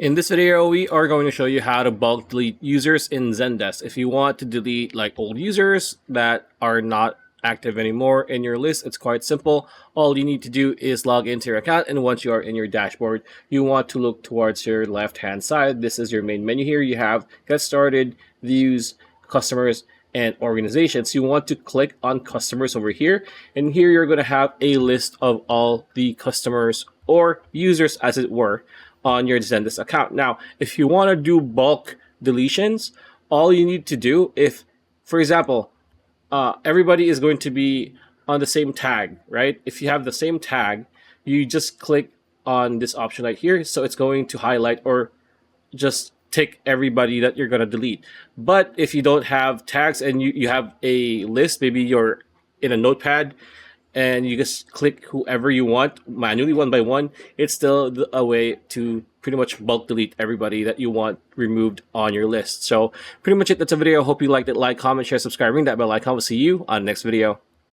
In this video, we are going to show you how to bulk delete users in Zendesk. If you want to delete like old users that are not active anymore in your list, it's quite simple. All you need to do is log into your account, and once you are in your dashboard, you want to look towards your left-hand side. This is your main menu here. You have Get Started, Views, Customers, and Organizations. You want to click on Customers over here, and here you're going to have a list of all the customers or users, as it were, on your Zendesk account. Now, if you want to do bulk deletions, all you need to do, if, for example, everybody is going to be on the same tag, right? If you have the same tag, you just click on this option right here. So it's going to highlight or just tick everybody that you're going to delete. But if you don't have tags and you have a list, maybe you're in a notepad, and you just click whoever you want manually one by one, it's still a way to pretty much bulk delete everybody that you want removed on your list. So pretty much it. That's a video. I hope you liked it. Like, comment, share, subscribe, ring that bell icon. We'll see you on the next video.